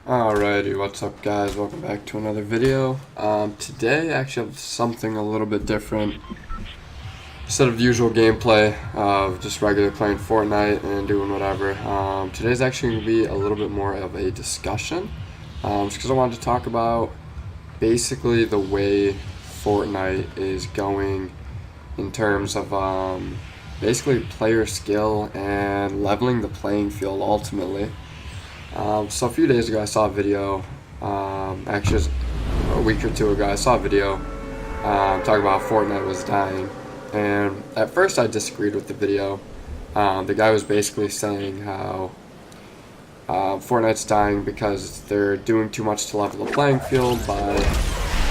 Alrighty, what's up guys? Welcome back to another video. Today I actually have something a little bit different. Instead of usual gameplay of just regular playing Fortnite and doing whatever, today's actually going to be a little bit more of a discussion. Just because I wanted to talk about basically the way Fortnite is going in terms of basically player skill and leveling the playing field ultimately. So a few days ago I saw a video, actually just a week or two ago I saw a video talking about how Fortnite was dying. And at first I disagreed with the video. The guy was basically saying how Fortnite's dying because they're doing too much to level the playing field by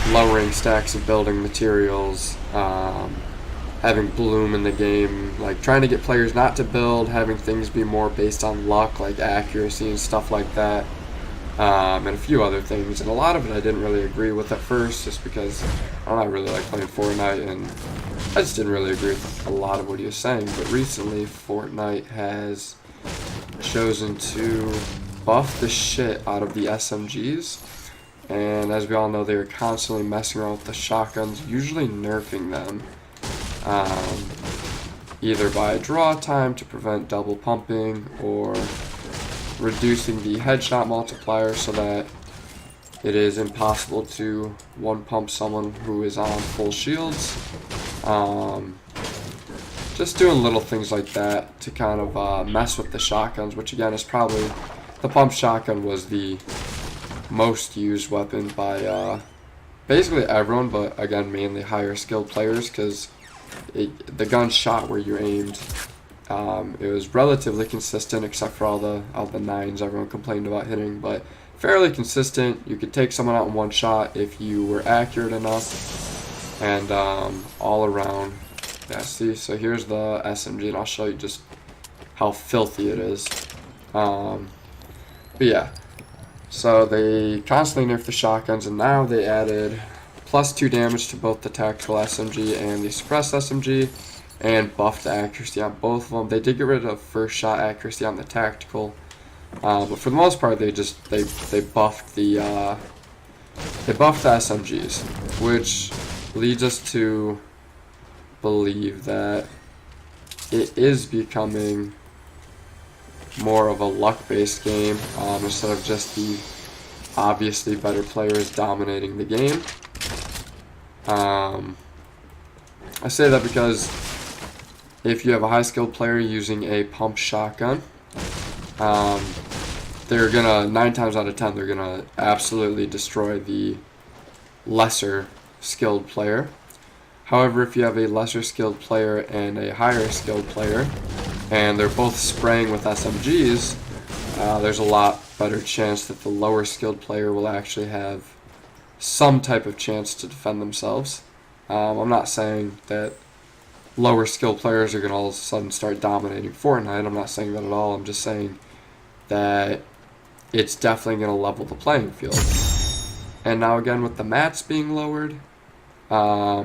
lowering stacks of building materials, having bloom in the game, like trying to get players not to build, having things be more based on luck, like accuracy and stuff like that, and a few other things. And a lot of it I didn't really agree with at first, just because I don't really like playing Fortnite, and I just didn't really agree with a lot of what he was saying. But recently, Fortnite has chosen to buff the shit out of the SMGs. And as we all know, they are constantly messing around with the shotguns, usually nerfing them. Either by draw time to prevent double pumping, or reducing the headshot multiplier so that it is impossible to one pump someone who is on full shields. Just doing little things like that to kind of mess with the shotguns, which again is probably, the pump shotgun was the most used weapon by basically everyone, but again mainly higher skilled players, because the gun shot where you aimed. It was relatively consistent, except for all the nines everyone complained about hitting, but fairly consistent. You could take someone out in one shot if you were accurate enough, and all around. Yeah, see, so here's the SMG, and I'll show you just how filthy it is. But yeah, so they constantly nerfed the shotguns, and now they added +2 damage to both the tactical SMG and the suppressed SMG, and buffed the accuracy on both of them. They did get rid of first shot accuracy on the tactical, but for the most part they buffed the SMGs, which leads us to believe that it is becoming more of a luck-based game, instead of just the obviously better players dominating the game. I say that because if you have a high skilled player using a pump shotgun, they're gonna, 9 times out of 10, they're gonna absolutely destroy the lesser skilled player. However, if you have a lesser skilled player and a higher skilled player, and they're both spraying with SMGs, there's a lot better chance that the lower skilled player will actually have some type of chance to defend themselves. I'm not saying that lower skilled players are going to all of a sudden start dominating Fortnite. I'm not saying that at all. I'm just saying that it's definitely going to level the playing field. And now again, with the mats being lowered, I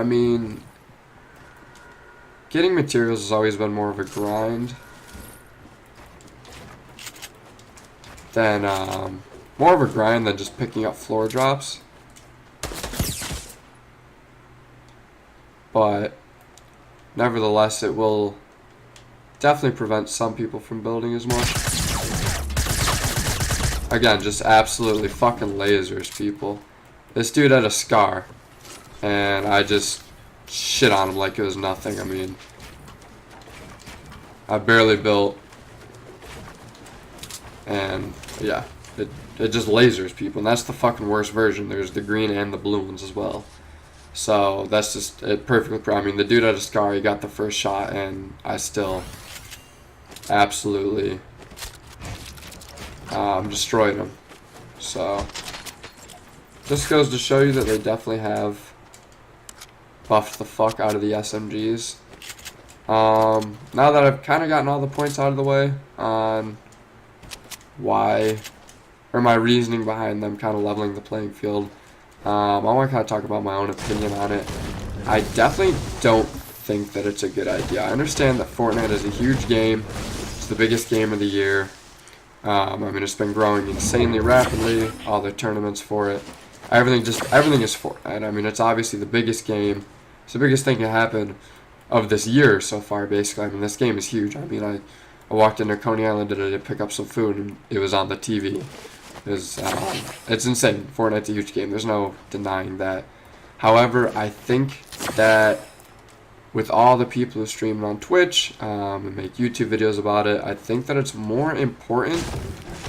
mean, getting materials has always been more of a grind than just picking up floor drops. But nevertheless, it will definitely prevent some people from building as much. Again, just absolutely fucking lasers, people. This dude had a scar, and I just shit on him like it was nothing. I mean, I barely built, and yeah, it just lasers people, and that's the fucking worst version. There's the green and the blue ones as well. So that's just it perfectly. I mean, the dude had a scar. He got the first shot, and I still absolutely destroyed him. So this goes to show you that they definitely have buffed the fuck out of the SMGs. Now that I've kind of gotten all the points out of the way on why, or my reasoning behind them kind of leveling the playing field, I want to kind of talk about my own opinion on it. I definitely don't think that it's a good idea. I understand that Fortnite is a huge game. It's the biggest game of the year. I mean, it's been growing insanely rapidly. All the tournaments for it, everything is Fortnite. I mean, it's obviously the biggest game. It's the biggest thing to happen of this year so far. Basically, I mean, this game is huge. I mean, I walked into Coney Island today to pick up some food, and it was on the TV. It's insane. Fortnite's a huge game. There's no denying that. However, I think that with all the people who stream on Twitch and make YouTube videos about it, I think that it's more important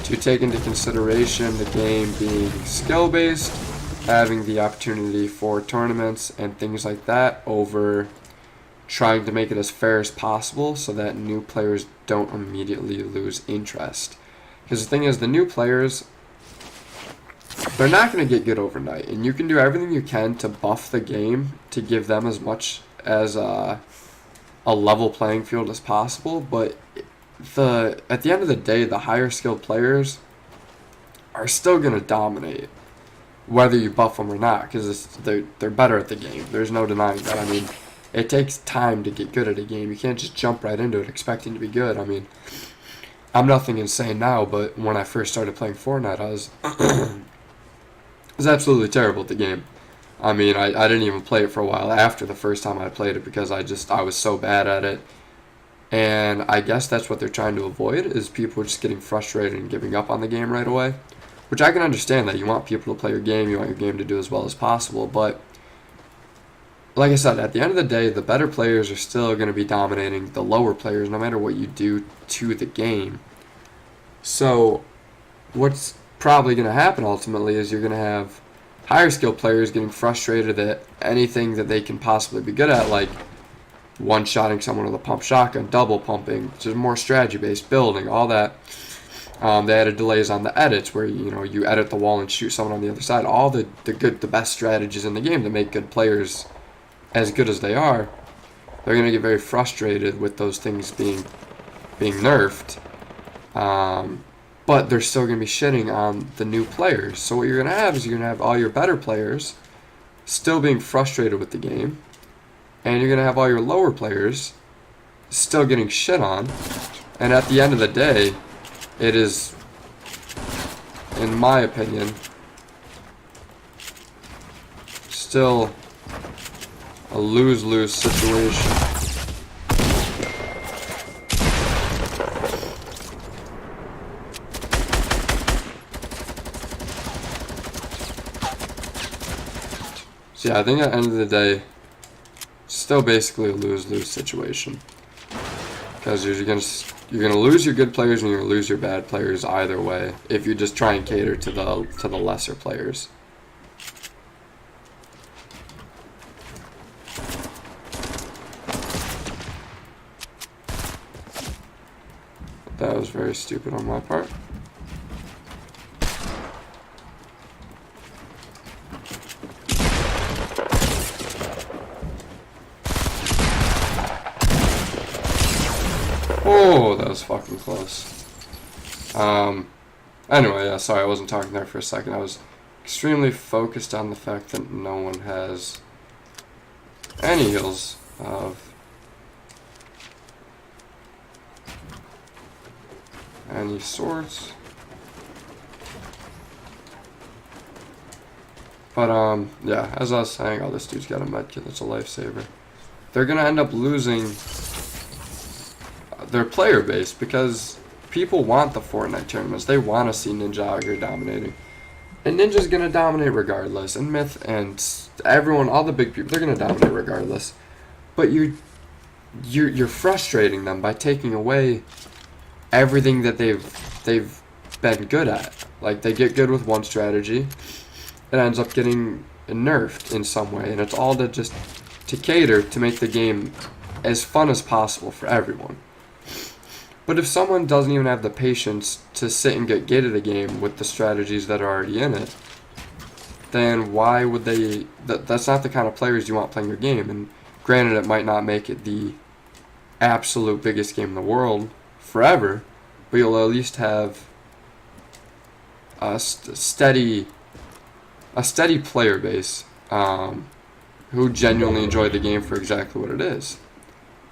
to take into consideration the game being skill-based, having the opportunity for tournaments and things like that, over trying to make it as fair as possible so that new players don't immediately lose interest. Because the thing is, the new players, they're not going to get good overnight, and you can do everything you can to buff the game to give them as much as a level playing field as possible, but at the end of the day, the higher skilled players are still going to dominate whether you buff them or not, because they're better at the game. There's no denying that. I mean, it takes time to get good at a game. You can't just jump right into it expecting to be good. I mean, I'm nothing insane now, but when I first started playing Fortnite, I was absolutely terrible at the game. I mean, I didn't even play it for a while after the first time I played it because I was so bad at it. And I guess that's what they're trying to avoid, is people just getting frustrated and giving up on the game right away. Which I can understand that. You want people to play your game, you want your game to do as well as possible. But like I said, at the end of the day, the better players are still going to be dominating the lower players no matter what you do to the game. So what's probably going to happen ultimately is you're going to have higher skill players getting frustrated at anything that they can possibly be good at, like one-shotting someone with a pump shotgun, double pumping, just more strategy-based building, all that. They added delays on the edits where you edit the wall and shoot someone on the other side. All the best strategies in the game to make good players as good as they are. They're going to get very frustrated with those things being nerfed. But they're still going to be shitting on the new players. So what you're going to have is you're going to have all your better players still being frustrated with the game. And you're going to have all your lower players still getting shit on. And at the end of the day, it is, in my opinion, still a lose-lose situation. So yeah, I think at the end of the day, it's still basically a lose-lose situation. Because you're gonna lose your good players and you're gonna lose your bad players either way if you just try and cater to the lesser players. That was very stupid on my part. Oh, that was fucking close. Anyway, yeah, sorry, I wasn't talking there for a second. I was extremely focused on the fact that no one has any heals of any sorts. But, yeah, as I was saying, oh, this dude's got a medkit, that's a lifesaver. They're gonna end up losing their player base because people want the Fortnite tournaments. They want to see Ninja out here dominating. And Ninja's gonna dominate regardless. And Myth and everyone, all the big people, they're gonna dominate regardless. But you're frustrating them by taking away everything that they've been good at. Like, they get good with one strategy, it ends up getting nerfed in some way, and it's all to cater to make the game as fun as possible for everyone. But if someone doesn't even have the patience to sit and get good at a game with the strategies that are already in it, then why would they? That's not the kind of players you want playing your game. And granted, it might not make it the absolute biggest game in the world forever, but you'll at least have a steady player base who genuinely enjoy the game for exactly what it is.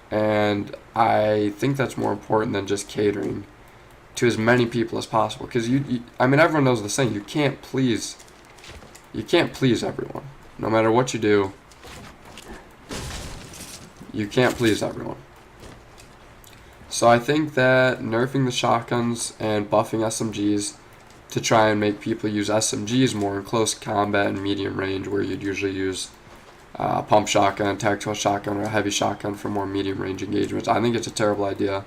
And I think that's more important than just catering to as many people as possible. Because I mean, everyone knows the saying: you can't please everyone. No matter what you do, you can't please everyone. So I think that nerfing the shotguns and buffing SMGs to try and make people use SMGs more in close combat and medium range, where you'd usually use pump shotgun, tactical shotgun, or a heavy shotgun for more medium range engagements. I think it's a terrible idea,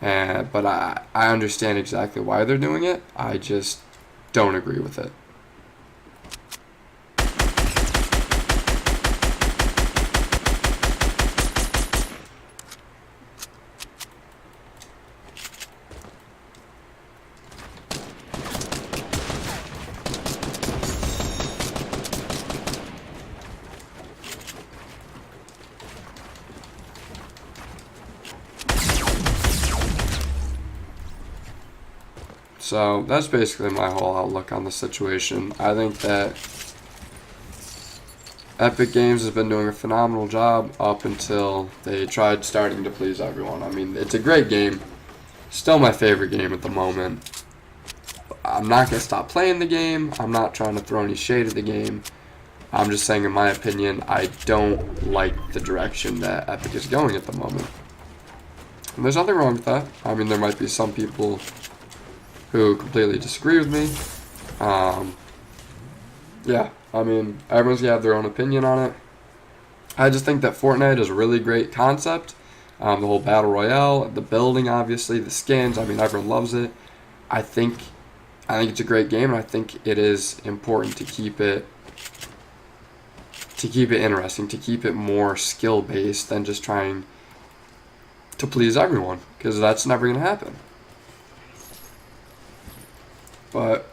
but I understand exactly why they're doing it. I just don't agree with it. So that's basically my whole outlook on the situation. I think that Epic Games has been doing a phenomenal job up until they tried starting to please everyone. I mean, it's a great game. Still my favorite game at the moment. I'm not going to stop playing the game. I'm not trying to throw any shade at the game. I'm just saying, in my opinion, I don't like the direction that Epic is going at the moment. And there's nothing wrong with that. I mean, there might be some people who completely disagree with me. Yeah, I mean, everyone's gonna have their own opinion on it. I just think that Fortnite is a really great concept. The whole battle royale, the building, obviously, the skins. I mean, everyone loves it. I think it's a great game, and I think it is important to keep it interesting, to keep it more skill based than just trying to please everyone, because that's never gonna happen. But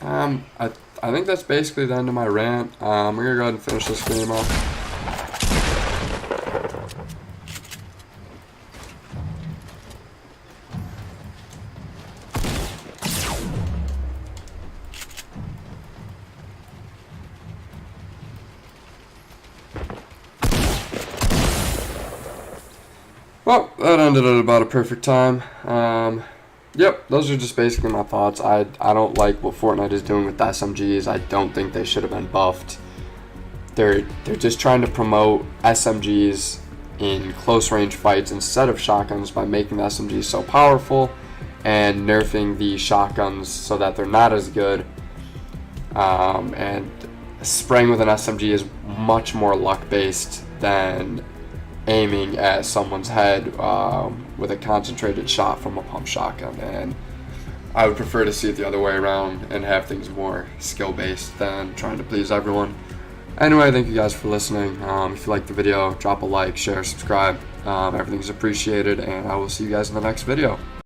I think that's basically the end of my rant. We're gonna go ahead and finish this game up. Well, that ended at about a perfect time. Yep, those are just basically my thoughts. I don't like what Fortnite is doing with the SMGs. I don't think they should have been buffed. They're just trying to promote SMGs in close range fights instead of shotguns by making the SMGs so powerful and nerfing the shotguns so that they're not as good. And spraying with an SMG is much more luck based than aiming at someone's head with a concentrated shot from a pump shotgun, and I would prefer to see it the other way around and have things more skill based than trying to please everyone. Anyway, thank you guys for listening. If you liked the video, drop a like, share, subscribe. Everything's appreciated, and I will see you guys in the next video.